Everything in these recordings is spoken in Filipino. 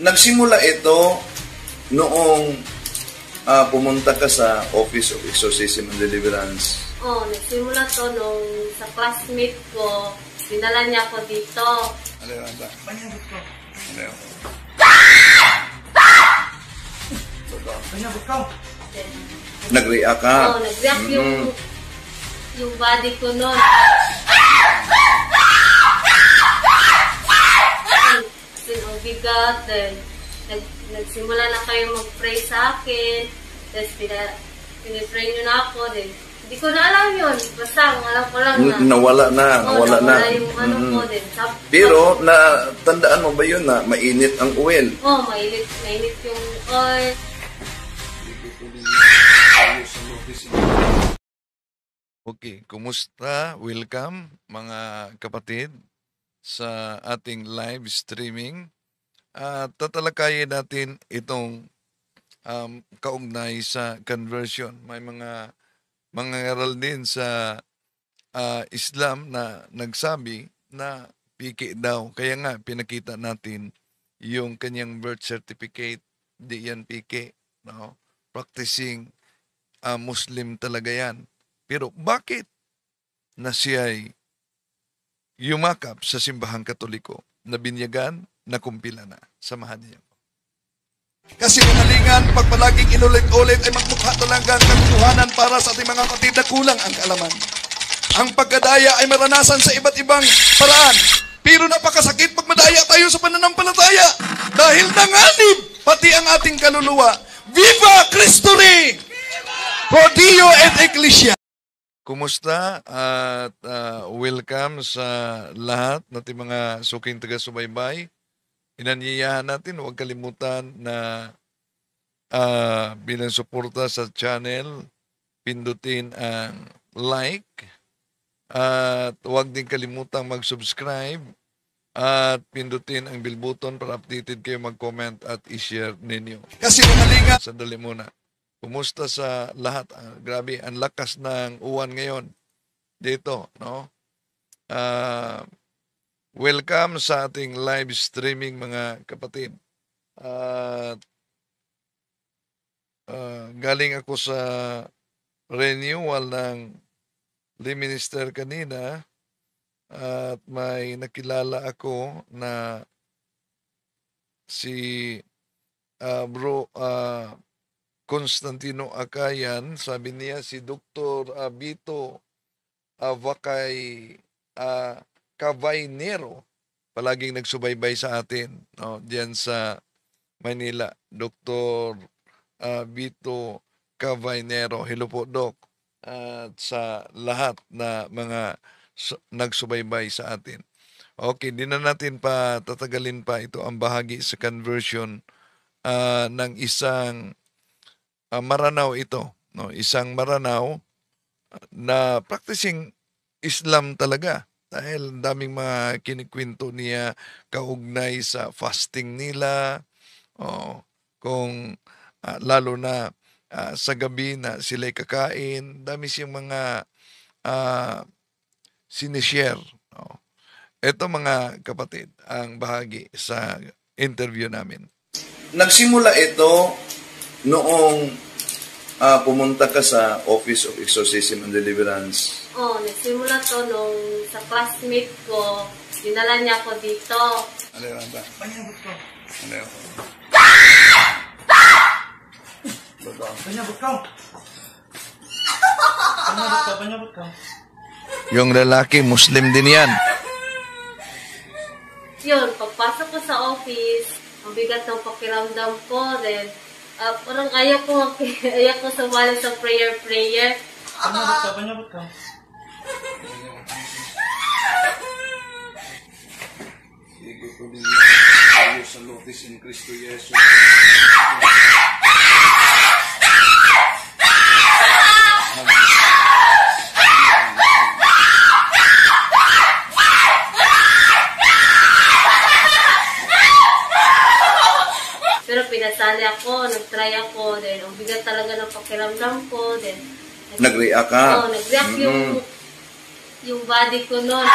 Nagsimula ito noong pumunta ka sa Office of Exorcism and Deliverance. Nagsimula to nung sa classmate ko. Dinala niya ako dito. Ano yun ba? Panyabot ko. Ano yun? Panyabot ko. Nag-react ka? Nag-react yung body ko nun. Ang bigat. Then, nagsimula na kayo mag-pray sa akin. Tapos, pinipray nyo na ako. Then, hindi ko na alam yun. Basta, alam ko lang na. Nawala na. Nawala yung ano ko din. Pero, tandaan mo ba yun na mainit ang oil? Mainit yung oil. Okay, kumusta? Welcome mga kapatid sa ating live streaming. Tatalakayin natin itong kaugnay sa conversion. May mga ngaral din sa Islam na nagsabi na piki daw. Kaya nga pinakita natin yung kanyang birth certificate. Di yan piki. No? Practicing Muslim talaga yan. Pero bakit na siya'y yumakap sa simbahang Katoliko na binyagan, na kumpila na? Samahan niyo. Kasi manalingan, pag palaging inulit-ulit ay magmukha talagang kaguluhanan para sa ating mga kapatid na kulang ang kaalaman. Ang pagkadaya ay maranasan sa iba't ibang paraan. Pero napakasakit pag madaya tayo sa pananampalataya dahil nanganib pati ang ating kaluluwa. Viva Cristo Rey! Pro Dio et Ecclesia! Kumusta at welcome sa lahat nating mga suking taga-subaybay. Inanyayahan natin, huwag kalimutan na bilang suporta sa channel, pindutin ang like at huwag din kalimutang mag-subscribe at pindutin ang bell button para updated kayo, mag-comment at i-share ninyo. Kasi manalingan, sandali muna. Kumusta sa lahat? Grabe, ang lakas ng uwan ngayon dito, no? Welcome sa ating live streaming mga kapatid. Galing ako sa renewal ng lay minister kanina at may nakilala ako na si Bro Constantino Akayan. Sabi niya si Dr. Vito Cavainero, palaging nagsubaybay sa atin, no, diyan sa Manila. Dr. Vito Cavainero, hello po Doc, at sa lahat na mga nagsubaybay sa atin. Okay, di na natin pa tatagalin pa. Ito ang bahagi sa conversion ng isang Maranaw ito, no? Isang Maranaw na practicing Islam talaga dahil daming mga kinikwento niya kaugnay sa fasting nila, kung lalo na sa gabi na sila'y kakain, dami siyang mga sinishare. No? Ito mga kapatid, ang bahagi sa interview namin. Nagsimula ito noong pumunta ka sa Office of Exorcism and Deliverance. Nagsimula to nung sa classmate ko. Dinala niya ako dito. Ano yun ba? Panyabot ko. Ano yun? Panyabot ko. Panyabot ko. Yung lalaki, Muslim din yan. Yun, pagpasok ko sa office, ang bigat ng pakiramdam ko. Then, parang ayaw ko sumali sa prayer. Panyabot ka. Sigo ko din tayo sa lotis in Cristo Jesus. Pero pinasali ako, nag-try ako, then ang bigat talaga ng pakiramdam ko, then Nag-react ka? Nag-react yung body ko nun.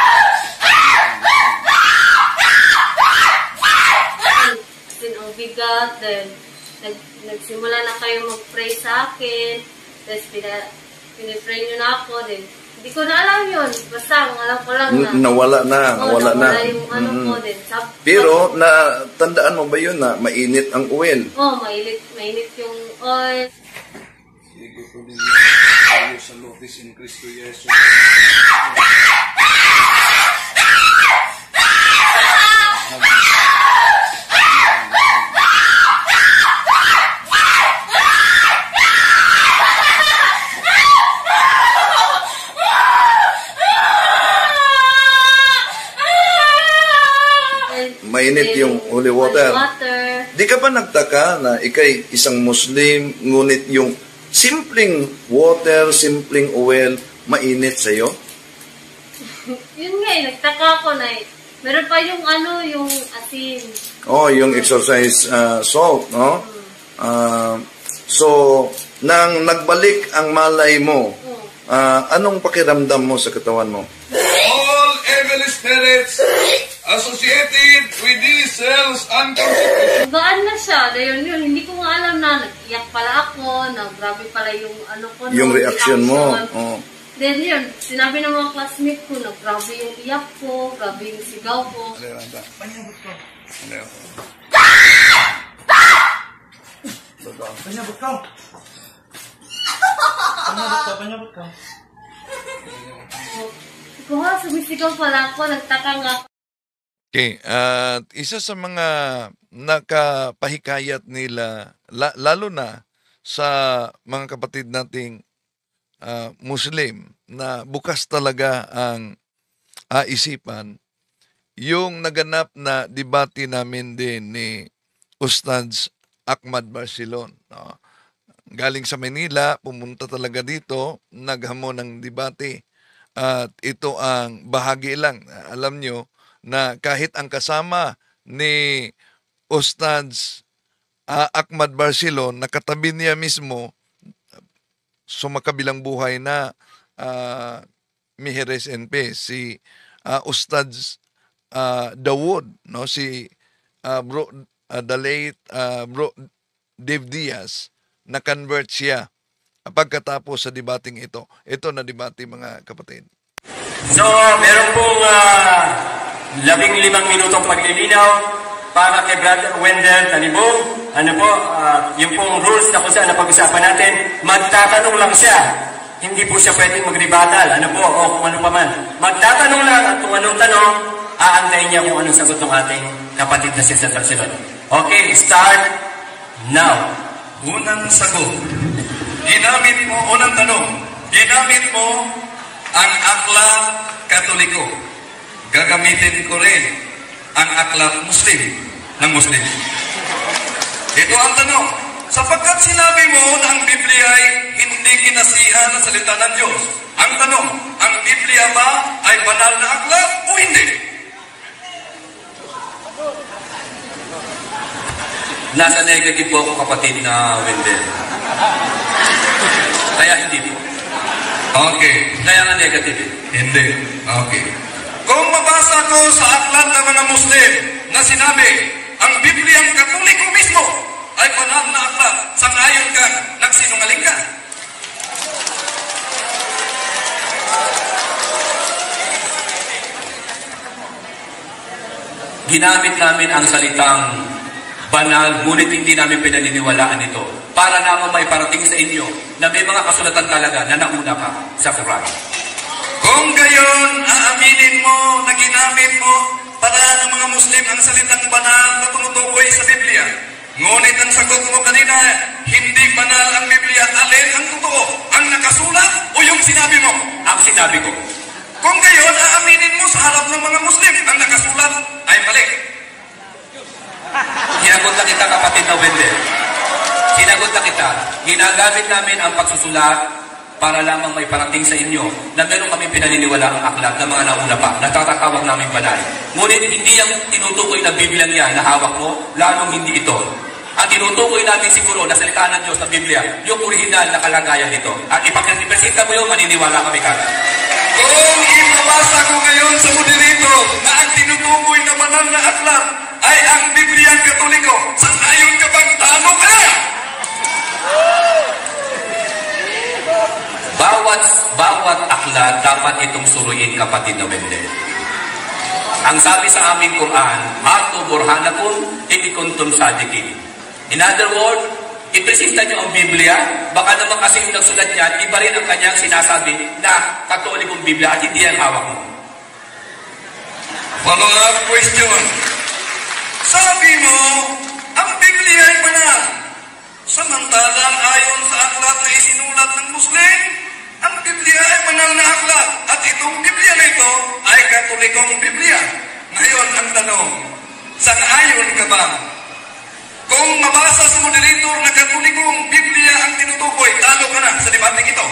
Then ang bigat, then nagsimula na kayo mag-pray sa akin, tapos pinipray nyo na ako, then hindi ko na alam yun. Basta, ang alam ko lang na. Nawala na. Nawala yung ano ko din. Pero, tandaan mo ba yun na mainit ang oil? Mainit yung oil. Sige po din tayo sa lotis in Cristo Jesus. Mainit yung holy water. Di ka ba nagtaka na ikay isang Muslim, ngunit yung simpleng water, simpleng oil, mainit sa'yo? Yun nga nagtaka ako na meron pa yung yung asin. Yung exercise salt, no? So, nang nagbalik ang malay mo, anong pakiramdam mo sa katawan mo? All evil spirits associated with these cells unconsciously. Gaan na siya. Dahil yun, hindi ko nga alam na nag-iyak pala ako, na grabe pala yung ko. Yung reaction mo. Then yun, sinabi ng mga classmate ko na grabe yung iyak ko, grabe yung sigaw ko. Panyabot ka. Panyabot ka. Panyabot ka. Ikaw ha, sumisigaw pala ako, nagtaka nga. Okay, at isa sa mga nakapahikayat nila, lalo na sa mga kapatid nating Muslim, na bukas talaga ang isipan, yung naganap na debate namin din ni Ustadz Ahmad Barsilon. No? Galing sa Manila, pumunta talaga dito, naghamon ng debate. At ito ang bahagi lang. Alam nyo, na kahit ang kasama ni Ustadz Ahmad Barsilon, nakatabi niya mismo, sumakabilang buhay na Miheres NP, si Ustadz Dawood, no? Si the late Bro Dave Diaz, na-convert siya pagkatapos sa debating ito. Ito na debate, mga kapatid. So, meron pong 15 minutong paglilinaw para kay Brother Wendell Talibong. Yung pong rules na kung saan napag-usapan natin, magtatanong lang siya. Hindi po siya pwedeng mag-rebuttal, o kung ano pa man. Magtatanong lang at kung anong tanong, aantayin niya kung anong sagot ng ating kapatid na si Sir Barcelona. Okay, start now. Unang sagot. Unang tanong. Ginamit mo ang aklat Katoliko. Gagamitin ko rin ang aklat Muslim ng Muslim. Ito ang tanong. Sapagkat sinabi mo na ang Biblia ay hindi kinasihan ng salita ng Diyos. Ang tanong, ang Biblia ba ay banal na aklat o hindi? Nasa negative po ako, kapatid na Wendell. Kaya hindi po. Okay. Kaya nga negative. Hindi. Okay. Kung mabasa ko sa aklat ng mga Muslim na sinabi, ang Bibliang Katoliko mismo ay banal na aklat, sangayon ka, nagsinungaling ka. Ginamit namin ang salitang banal, ngunit hindi namin pinaniniwalaan ito para naman may parating sa inyo na may mga kasulatan talaga na nauna pa sa Quran. Kung gayon, aaminin mo na ginamit mo para ng mga Muslim ang salitang banal na tumutukoy sa Biblia. Ngunit ang sagot mo kanina, hindi banal ang Biblia. Alin ang totoo? Ang nakasulat o yung sinabi mo? Ang sinabi ko. Kung gayon, aaminin mo sa harap ng mga Muslim ang nakasulat ay mali. Sinagot na kita, kapatid na Wendell. Sinagot na kita. Ginagamit namin ang pagsusulat para lamang may parating sa inyo na meron kami pinaniniwala ang aklat ng mga nauna pa, natatatawag namin banal. Ngunit hindi yung tinutukoy na Biblia niya na hawak mo, lalong hindi ito. Ang tinutukoy natin siguro na salita ng Diyos na Biblia, yung original na kalagayan nito. At ipag-representa mo yun, maniniwala kami ka. Kung ipabasa ko ngayon sa moderator na ang tinutukoy na banal na aklat ay ang Bibliang Katoliko, sang suruin, kapatid na Wendell. Ang sabi sa aming Quran, Hatu burhanakum in kuntum sadiqin. In other words, ipresenta nyo ang Biblia, baka naman kasi yung nagsulat niyan, iba rin ang kanyang sinasabi na Katolikong Biblia at hindi ang hawak mo. Follow-up question. Sabi mo, ang Biblia ay banal. Samantalang ayon sa aklat na isinulat ng Muslim, ang Biblia ay banal na aklat. At itong Biblia na ito ay Katolikong Biblia. Ngayon ang tanong, sang-ayon ka ba? Kung mabasa sa moderator na Katolikong Biblia ang tinutukoy, talo ka na sa debating ito.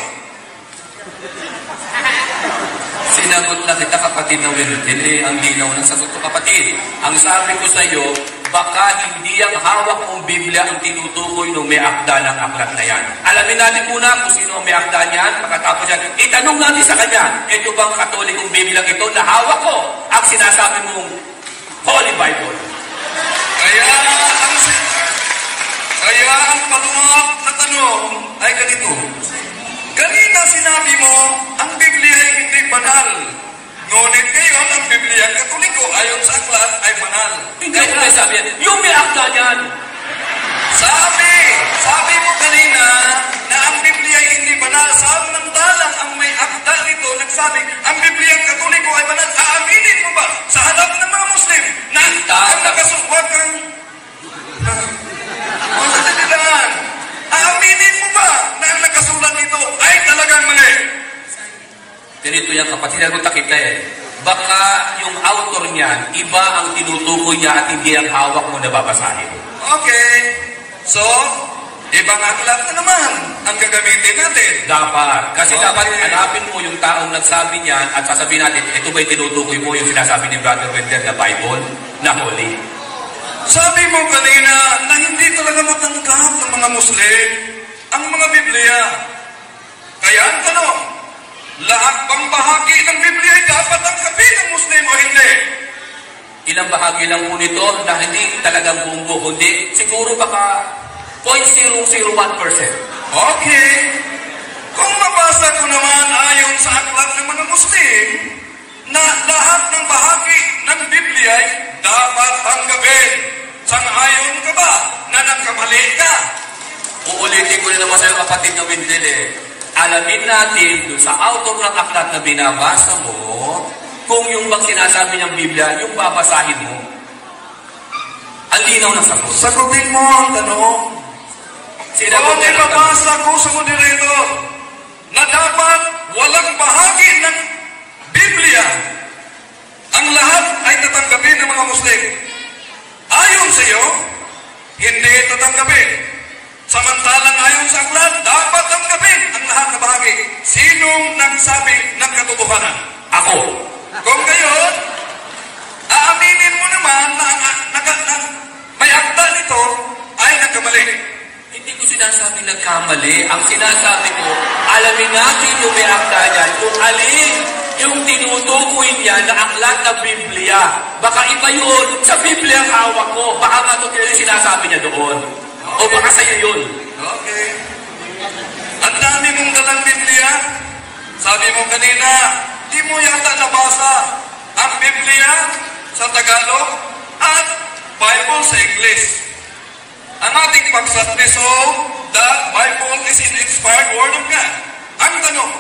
Sinagot na kita, kapatid na Wendell, ang linaw ng sagot ko, kapatid. Ang sabi ko sa iyo, baka hindi ang hawak mong Biblia ang tinutukoy nung may akda ng aklat na yan. Alamin natin muna kung sino ang may akda niyan, pagkatapos yan, itanong natin sa kanya, ito bang Katolikong Biblia ito na hawak ko ang sinasabi mong Holy Bible? Kaya ang paluwag na tanong ay ganito. Kanina sinabi mo, ang Biblia ay hindi banal. Ngunit ngayon, ang Biblia Katoliko ayon sa aklat ay banal. Hindi ko na sabi yan. Yung may akda niyan. Sabi mo kanina na ang Biblia ay hindi banal. Samantalang ang may akda nito nagsabi, ang Biblia Katoliko ay banal. Aaminin mo ba sa harap ng mga Muslim na ang nakasuwag kang... Aaminin mo ba na ang nakasulat nito ay talagang mali? Ganito yan, kapatid, nagunta kita baka yung author niyan, iba ang tinutukoy niya at hindi ang hawak mo na babasahin. Okay. So, ibang aklat na naman ang gagamitin natin. Dapat. Kasi dapat hanapin mo yung taong nagsabi niyan at sasabihin natin, ito ba'y tinutukoy mo yung sinasabi ni Brother Wendell na Bible na holy? Sabi mo kanina na hindi talaga matanggap ng mga Muslim ang mga Biblia. Kaya ang tanong, lahat bang bahagi ng Biblia ay dapat tanggapin ng Muslim o hindi? Ilang bahagi lang po nito na hindi talagang buong buo, kundi siguro baka 0.001%. Okay. Kung mabasa ko naman ayon sa aklat ng mga Muslim na lahat ng bahagi ng Biblia ay dapat tanggapin. Sang-ayon ka ba na nagkamali ka? Uulitin ko na naman sa'yo, kapatid na Wendell Alamin natin dun sa author ng aklat na binabasa mo, kung yung bang sinasabi niyang Biblia, yung babasahin mo. Ang linaw ng sagot. Sagutin mo ang tanong. Kung ibabasa ko sa moderator na dapat walang bahagi ng Biblia, ang lahat ay tatanggapin ng mga Muslim. Ayon sa iyo, hindi tatanggapin. Samantalang ayon sa aklat, dapat tanggapin ang lahat na bahagi. Sinong nagsabi ng katotohanan? Ako. Kung gayon, aaminin mo naman na may akda nito ay nagkamali. Hindi ko sinasabi nagkamali. Ang sinasabi ko, alamin natin yung may akda niyan, kung alin yung tinutukoy niya na aklat na Biblia. Baka iba yun sa Biblia ang hawak ko. Baka nga ito yung sinasabi niya doon. O baka sa'yo yun. Okay. Ang dami mong dalang Biblia. Sabi mo kanina, di mo yata nabasa ang Biblia sa Tagalog at Bible sa English. Ang ating pagsasali, so, the Bible is an inspired word of God. Ang tanong,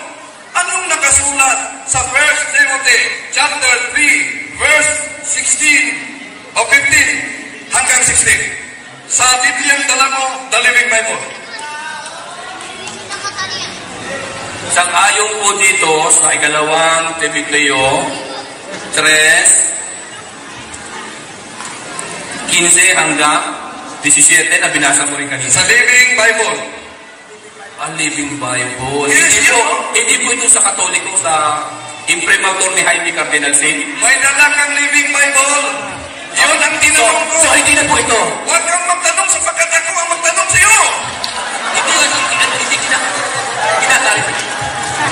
anong nakasulat sa 1 Timothy chapter 3, verse 16 o 15 hanggang 16? Sa Bibliang dala mo, the Living Bible. Sang-ayon po dito sa ikalawang Timoteo 3:15 hanggang 17 na binasa mo rin kanina. Sa Living Bible. Ang Living Bible. Yes, hindi po ito sa Katoliko, sa imprimatur ni Jaime Cardinal Saint. May dala kang Living Bible. Yun ang tinanong ko. So, hindi na po ito. Huwag kang magtanong sapagkat ako ang magtanong sa iyo. Hindi kinakari.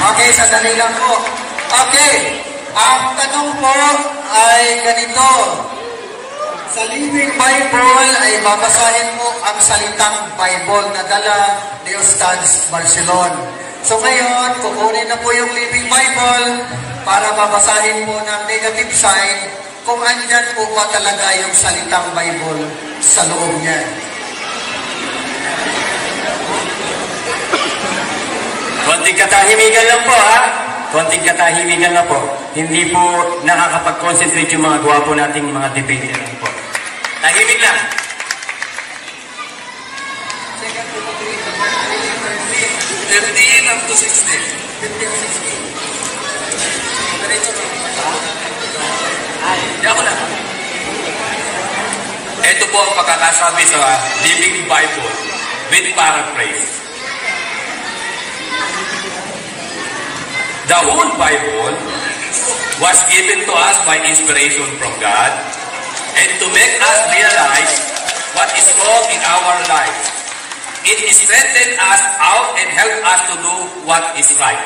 Okay, sandali lang po. Okay, ang tanong po ay ganito. Sa Living Bible ay babasahin mo ang salitang Bible na dala ni Ustaz Barcelon. So ngayon, kukunin na po yung Living Bible para babasahin po ng negative sign kung andyan po ba talaga yung salitang Bible sa loob niya. Konting katahimikan lang po, ha? Konting katahimikan lang po. Hindi po nakakapag-concentrate yung mga gwapo nating mga debate lang po. Tahimik lang. Up to 16. Hindi ako na. Ito po ang pagkakasabi sa Living Bible with paraphrase. The whole Bible was given to us by inspiration from God and to make us realize what is wrong in our lives. It straightened us out and helped us to do what is right.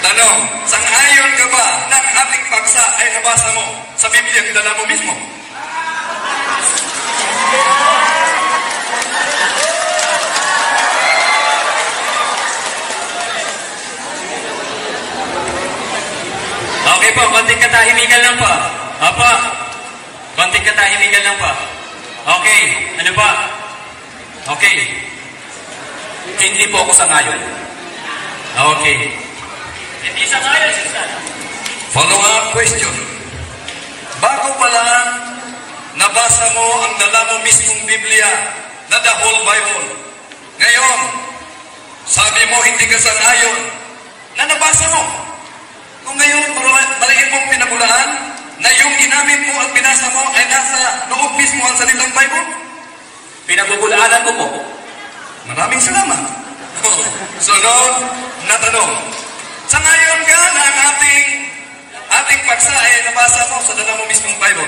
Tanong, sang-ayon ka ba ng ating paksa ay nabasa mo sa Biblia ang dala mo mismo? Okay po, konting katahimikan lang po. Opo, konting katahimikan lang po. Okay, ano ba? Okay. Hindi po ako sangayon. Okay. Hindi sangayon, sister. Follow-up question. Bago pa lang nabasa mo ang dala mo mismong Biblia na the whole Bible. Ngayon, sabi mo hindi ka sangayon na nabasa mo. Kung ngayon, maliit mong pinabulaan na yung ginamit mo at binasa mo ay nasa loob mismo ang salitang Bible? Pinagbubulaan ko po. Maraming salamat. Sunod na tanong. Sangayon ka na ang ating paksa ay nabasa mo sa dala mo mismong Bible?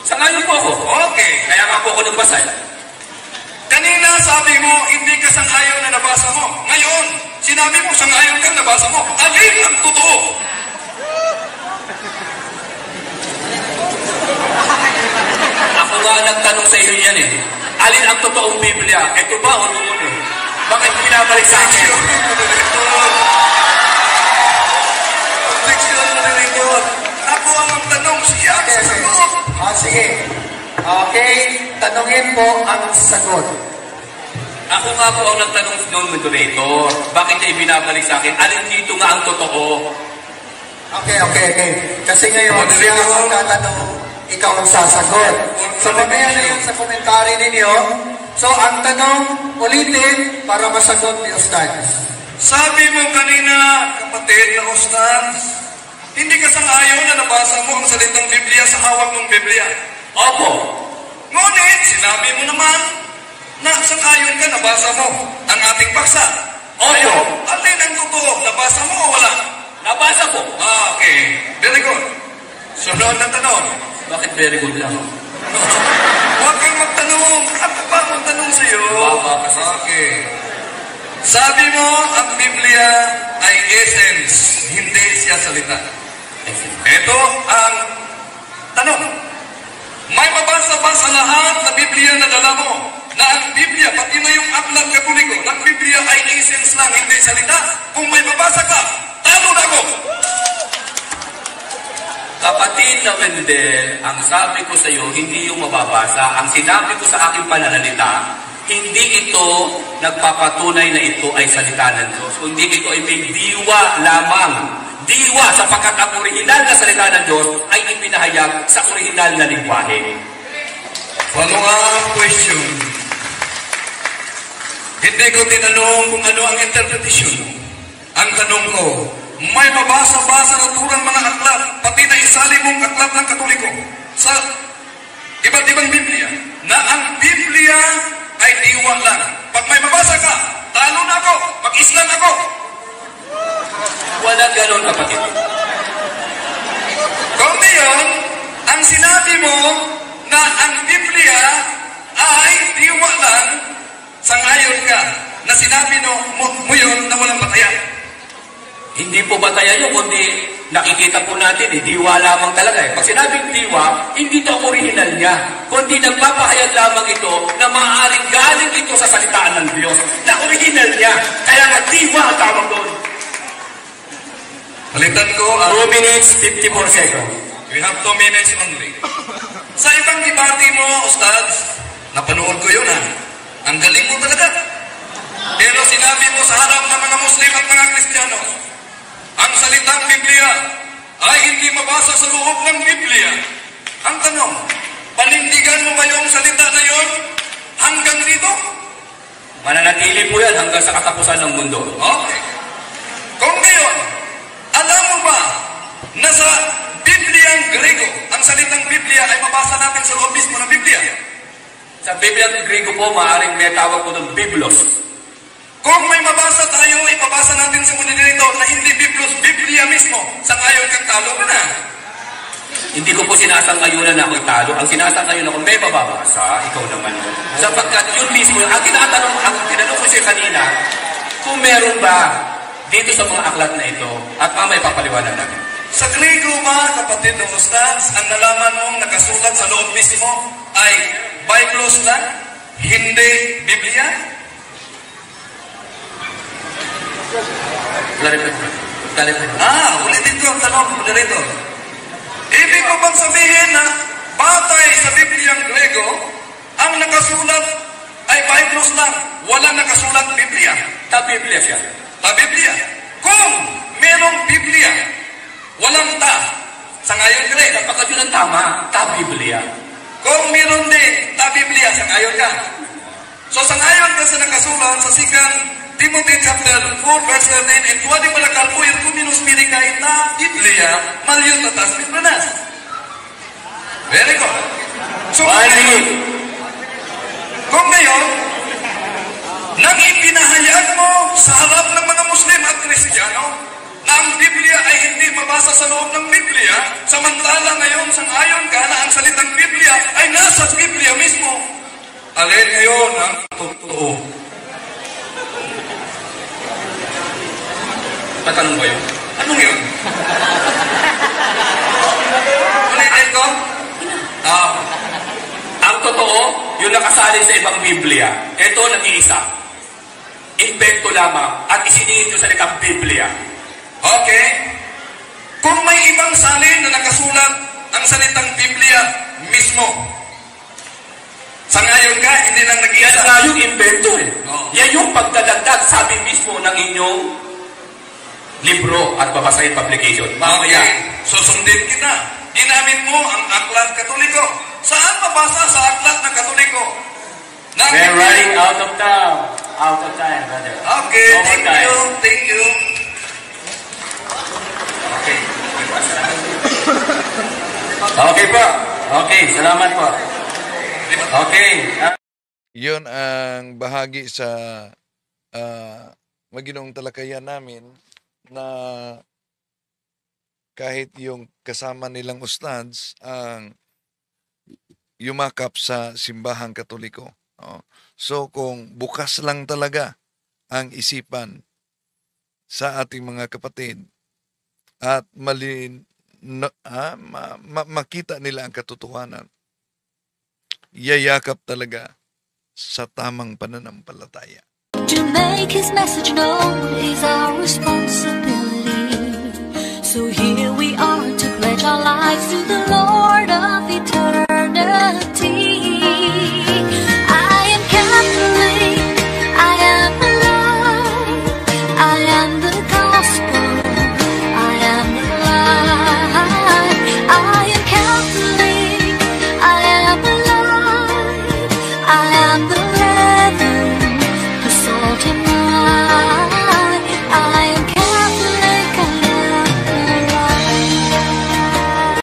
Sangayon po ako. Okay. Kaya nga po ako nagbasa. Kanina sabi mo, hindi ka sangayon na nabasa mo. Ngayon, sinabi mo sangayon ka nabasa mo. Alin ang totoo? Ako nga nagtanong sa inyo yan eh. Alin ang totoong Biblia? Ito ba o noon eh? Bakit pinabalik sa akin? Objection na rin. Ako ang magtanong, siya ang sasagot. Sige. Okay, tanungin po ang sagot. Ako nga po ang nagtanong noon, moderator. Bakit niya ibinabalik sa akin? Alin dito nga ang totoo? Okay. Kasi ngayon, siya ang tatanong, ikaw ang sasagot. So, mamaya na yun sa komentary ninyo. So, ang tanong, ulitin para masagot ni Ustads. Sabi mo kanina, kapatid na Ustads, hindi ka sang-ayon na nabasa mo ang salitang Biblia sa hawak ng Biblia. Opo. Ngunit, sinabi mo naman na sang-ayon ka nabasa mo ang ating paksa. Opo. Alin ang totoo? Nabasa mo o wala? Nabasa ko. Okay. Very good. Sunod na tanong. Bakit very good lang? Huwag kang magtanong. Ako pa magtanong sa'yo. Baba kasi. Okay. Sabi mo, ang Biblia ay essence, hindi siya salita. Ito ang tanong. May mabasa ba sa lahat na Biblia na dala mo na ang Biblia, pati na yung aklat katoliko, ng Biblia ay essence lang, hindi salita? Kung may mabasa ka, talo na ko! Kapatid na Wendel, ang sabi ko sa iyo, hindi yung mababasa. Ang sinabi ko sa aking pananalita, hindi ito nagpapatunay na ito ay salita ng Diyos. Kundi ito ay may diwa lamang. Diwa sapagkat ang orihinal na salita ng Diyos ay ipinahayag sa orihinal na lingwahe. Follow-up question. Hindi ko tinanong kung ano ang interpretation. Ang tanong ko, may mabasa ba sa naturang mga aklat, pati na isali mong aklat ng Katoliko, sa iba't ibang Biblia, na ang Biblia ay diwa lang. Pag may mabasa ka, talo na ako, mag-Islam ako. Wala ganon, kapatid. Kung ngayon, ang sinabi mo na ang Biblia ay diwa lang, sangayon ka, na sinabi mo yun na walang batayan. Hindi po batayan yun, kundi nakikita po natin, diwa lamang talaga eh. Pag sinabing diwa, hindi ito ang original niya, kundi nagpapahayag lamang ito na maaaring galing ito sa salitaan ng Diyos, na original niya. Kaya nga diwa ang tawag doon. Palitan ko 2 minutes, 54 seconds. We have 2 minutes only. Sa ibang debate mo, Ustads, napanood ko yun Ang galing mo talaga. Pero sinabi mo sa harap ng mga Muslim at mga Kristiyano, ang salitang Biblia ay hindi mabasa sa loob ng Biblia. Ang tanong, panindigan mo ba yung salita na yon hanggang dito? Mananatili po yan hanggang sa katapusan ng mundo. Okay. Kung ngayon, alam mo ba na sa Bibliang Grego, ang salitang Biblia ay mabasa natin sa loob mismo ng Biblia? Sa Bibliang Grego po, maaaring may tawag po ng Biblos. Kung may mabasa tayo, ipabasa natin sa mundo nito na hindi Biblos, Biblia mismo, sangayon kang talo ka na. Hindi ko po sinasangayunan na ako'y talo. Ang sinasangayunan ako, may mababasa, ikaw naman. Sapagkat yun mismo, ang tinanong ko siya kanina, kung meron ba dito sa mga aklat na ito, at mamay papaliwanag natin. Sa Grego ba, kapatid ng Ustads, ang nalaman mong nakasulat sa loob mismo ay Biblos lang, hindi Biblia? Ulitin ko ang tanong, moderator. Ibig mo bang sabihin na batay sa Bibliang Grego, ang nakasulat ay Biblos lang, walang nakasulat Biblia? Ta-Biblia siya. Ta-Biblia. Kung merong Biblia, walang ta, sa ngayon ka rin. Kapag yun ang tama, ta-Biblia. Kung meron din ta-Biblia, sa ngayon ka. So sa ngayon ka sa nakasulat sa Second Timothy chapter 4 verse 13, and tuwa di malakal po yung kuminus mirikay na Biblia, maliyot na tas Biblianas. Very good. So kung ngayon, nang ipinahayag mo sa harap ng mga Muslim at Kristiyano na ang Biblia ay hindi mabasa sa loob ng Biblia, samantala ngayon sangayon ka na ang salitang Biblia ay nasa Biblia mismo. Alin ngayon ang totoo? Tatanong ba yun? Anong yun? Ulitin ko? Ang totoo, yung nakasali sa ibang Biblia, ito nag-iisa. Invento lamang at isiningin nyo sa likang Biblia. Okay. Kung may ibang salin na nakasulat ang salitang Biblia mismo, sa ngayon ka, hindi lang nag-iisa. Yan nga yung invento eh. Yan yung pagdadagdag, sabi mismo ng inyong libro at babasahin publication. Mamaya. Susundin kita. Ginamit mo ang Aklat Katoliko. Saan mabasa sa Aklat ng Katoliko? We're running out of time. Out of time, brother. Okay, thank you. Thank you. Okay. Okay po. Okay, salamat po. Okay. Yun ang bahagi sa maginoong talakayan namin na kahit yung kasama nilang ustads ang yumakap sa simbahang Katoliko. So kung bukas lang talaga ang isipan sa ating mga kapatid at makita nila ang katotohanan, yayakap talaga sa tamang pananampalataya. To make His message known is our responsibility. So here we are to pledge our lives to the Lord of eternity.